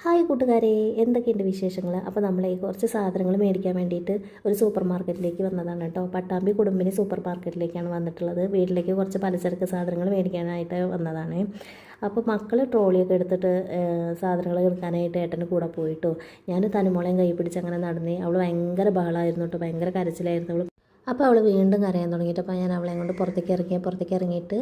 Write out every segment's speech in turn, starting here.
Hi കൂട്ടുകാരെ, എന്തൊക്കെയുണ്ട് വിശേഷങ്ങൾ? അപ്പോൾ നമ്മളെ കുറച്ച് സാധനങ്ങൾ മേടിക്കാൻ വേണ്ടിയിട്ട് ഒരു സൂപ്പർ മാർക്കറ്റിലേക്ക് വന്നതാണ് കേട്ടോ. പട്ടാമ്പി കുടുംബിനി സൂപ്പർ മാർക്കറ്റിലേക്കാണ് വന്നിട്ടുള്ളത്. വീട്ടിലേക്ക് കുറച്ച് പലചരക്ക് സാധനങ്ങൾ മേടിക്കാനായിട്ട് വന്നതാണ്. അപ്പോൾ മക്കൾ ട്രോളിയൊക്കെ എടുത്തിട്ട് സാധനങ്ങൾ എടുക്കാനായിട്ട് ഏട്ടൻ്റെ കൂടെ പോയിട്ടോ. ഞാൻ തനുമോളെയും കൈ പിടിച്ച് അങ്ങനെ നടന്നേ. അവൾ ഭയങ്കര ബഹളമായിരുന്നു കേട്ടോ, ഭയങ്കര കരച്ചിലായിരുന്നു അവൾ. അപ്പോൾ അവൾ വീണ്ടും കരയാൻ തുടങ്ങിയിട്ട് അപ്പോൾ ഞാൻ അവളെ കൊണ്ട് പുറത്തേക്ക് ഇറങ്ങിയിട്ട്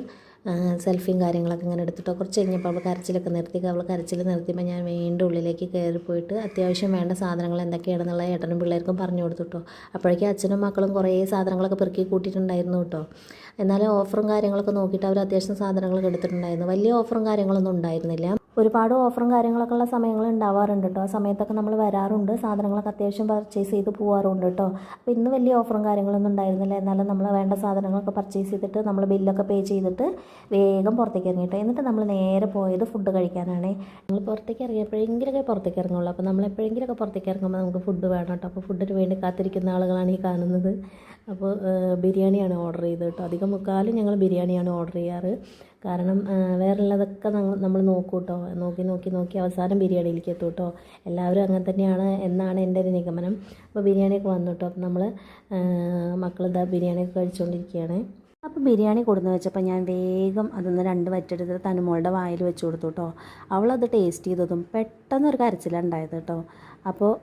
സെൽഫിയും കാര്യങ്ങളൊക്കെ ഇങ്ങനെ എടുത്തിട്ടോ. കുറച്ച് കഴിഞ്ഞപ്പോൾ അവൾ കരച്ചിലൊക്കെ നിർത്തി. അവൾ കരച്ചിൽ നിർത്തിയപ്പോൾ ഞാൻ വീണ്ടും ഉള്ളിലേക്ക് കയറിപ്പോയിട്ട് അത്യാവശ്യം വേണ്ട സാധനങ്ങൾ എന്തൊക്കെയാണെന്നുള്ള ഏട്ടനും പിള്ളേർക്കും പറഞ്ഞു കൊടുത്തുട്ടോ. അപ്പോഴേക്കും അച്ഛനും മക്കളും കുറേ സാധനങ്ങളൊക്കെ പെറുക്കി കൂട്ടിയിട്ടുണ്ടായിരുന്നു കേട്ടോ. എന്നാലും ഓഫറും കാര്യങ്ങളൊക്കെ നോക്കിയിട്ട് അവർ അത്യാവശ്യം സാധനങ്ങളൊക്കെ എടുത്തിട്ടുണ്ടായിരുന്നു. വലിയ ഓഫറും കാര്യങ്ങളൊന്നും ഉണ്ടായിരുന്നില്ല. ഒരുപാട് ഓഫറും കാര്യങ്ങളൊക്കെ ഉള്ള സമയങ്ങൾ ഉണ്ടാവാറുണ്ട് കേട്ടോ. ആ സമയത്തൊക്കെ നമ്മൾ വരാറുണ്ട്, സാധനങ്ങളൊക്കെ അത്യാവശ്യം പർച്ചേസ് ചെയ്ത് പോകാറുണ്ട് കേട്ടോ. അപ്പോൾ ഇന്ന് വലിയ ഓഫറും കാര്യങ്ങളൊന്നും ഉണ്ടായിരുന്നില്ല. എന്നാലും നമ്മൾ വേണ്ട സാധനങ്ങളൊക്കെ പർച്ചേസ് ചെയ്തിട്ട് നമ്മൾ ബില്ലൊക്കെ പേ ചെയ്തിട്ട് വേഗം പുറത്തേക്ക് ഇറങ്ങിയിട്ട് എന്നിട്ട് നമ്മൾ നേരെ പോയത് ഫുഡ് കഴിക്കാനാണ്. നമ്മൾ പുറത്തേക്ക് ഇറങ്ങിയപ്പോഴെങ്കിലൊക്കെ പുറത്തേക്ക് ഇറങ്ങുള്ളൂ. അപ്പോൾ നമ്മൾ എപ്പോഴെങ്കിലൊക്കെ പുറത്തേക്ക് ഇറങ്ങുമ്പോൾ നമുക്ക് ഫുഡ് വേണം കേട്ടോ. അപ്പോൾ ഫുഡിന് വേണ്ടി കാത്തിരിക്കുന്ന ആളുകളാണ് ഈ കാണുന്നത്. അപ്പോൾ ബിരിയാണിയാണ് ഓർഡർ ചെയ്തത് കേട്ടോ. അധികം മുക്കാലും ഞങ്ങൾ ബിരിയാണിയാണ് ഓർഡർ ചെയ്യാറ്. കാരണം വേറെയുള്ളതൊക്കെ നമ്മൾ നോക്കും കേട്ടോ. നോക്കി അവസാനം ബിരിയാണിയിലേക്ക് എത്തും കേട്ടോ. എല്ലാവരും അങ്ങനെ തന്നെയാണ് എന്നാണ് എൻ്റെ ഒരു നിഗമനം. അപ്പോൾ ബിരിയാണിയൊക്കെ വന്നു കേട്ടോ. അപ്പോൾ നമ്മൾ മക്കളിതാ ബിരിയാണിയൊക്കെ കഴിച്ചുകൊണ്ടിരിക്കുകയാണ്. അപ്പോൾ ബിരിയാണി കൊടുന്ന് വെച്ചപ്പോൾ ഞാൻ വേഗം അതൊന്ന് 2 വറ്റെടുത്ത് തനുമോളുടെ വായിൽ വെച്ച് കൊടുത്തു കേട്ടോ. അവളത് ടേസ്റ്റ് ചെയ്തതും പെട്ടെന്നൊരു കരച്ചിലുണ്ടായത് കേട്ടോ. അപ്പോൾ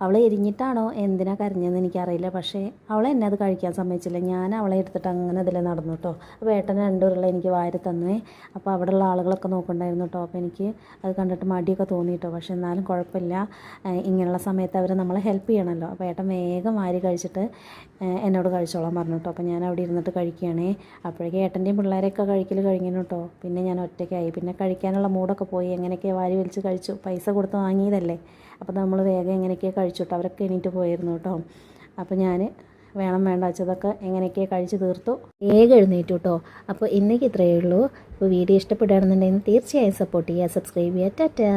അവൾ എരിഞ്ഞിട്ടാണോ എന്തിനാ കരഞ്ഞതെന്ന് എനിക്കറിയില്ല. പക്ഷേ അവളെ എന്നെ അത് കഴിക്കാൻ സമ്മതിച്ചില്ല. ഞാൻ അവളെ എടുത്തിട്ട് അങ്ങനെ അതിൽ നടന്നു കേട്ടോ. അപ്പോൾ ഏട്ടന് 2 ഉരുള എനിക്ക് വാരി തന്നേ. അപ്പോൾ അവിടെയുള്ള ആളുകളൊക്കെ നോക്കണ്ടായിരുന്നു കേട്ടോ. അപ്പോൾ എനിക്ക് അത് കണ്ടിട്ട് മടിയൊക്കെ തോന്നി കേട്ടോ. പക്ഷേ എന്നാലും കുഴപ്പമില്ല, ഇങ്ങനെയുള്ള സമയത്ത് അവർ നമ്മളെ ഹെൽപ്പ് ചെയ്യണമല്ലോ. അപ്പോൾ ഏട്ടൻ വേഗം വാരി കഴിച്ചിട്ട് എന്നോട് കഴിച്ചോളാൻ പറഞ്ഞു കേട്ടോ. അപ്പോൾ ഞാൻ അവിടെ ഇരുന്നിട്ട് കഴിക്കുകയാണേ. അപ്പോഴേക്കും ഏട്ടൻ്റെയും പിള്ളേരെയൊക്കെ കഴിക്കൽ കഴിഞ്ഞു കേട്ടോ. പിന്നെ ഞാൻ ഒറ്റയ്ക്കായി. പിന്നെ കഴിക്കാനുള്ള മൂടൊക്കെ പോയി. എങ്ങനെയൊക്കെ വാരി വലിച്ച് കഴിച്ചു, പൈസ കൊടുത്ത് വാങ്ങിയതല്ലേ. അപ്പോൾ നമ്മൾ വേഗം എങ്ങനെയൊക്കെ കഴിച്ചു കേട്ടോ. അവരൊക്കെ എണീറ്റ് പോയിരുന്നു കേട്ടോ. അപ്പോൾ ഞാൻ വേണം വേണ്ട വെച്ചതൊക്കെ എങ്ങനെയൊക്കെ കഴിച്ച് തീർത്തു, വേഗം എഴുന്നേറ്റു കേട്ടോ. അപ്പോൾ ഇന്നേക്ക് ഇത്രയേ ഉള്ളൂ. അപ്പോൾ വീഡിയോ ഇഷ്ടപ്പെടുകയാണെന്നുണ്ടെങ്കിൽ തീർച്ചയായും സപ്പോർട്ട് ചെയ്യുക, സബ്സ്ക്രൈബ് ചെയ്യുക. ടാറ്റാ.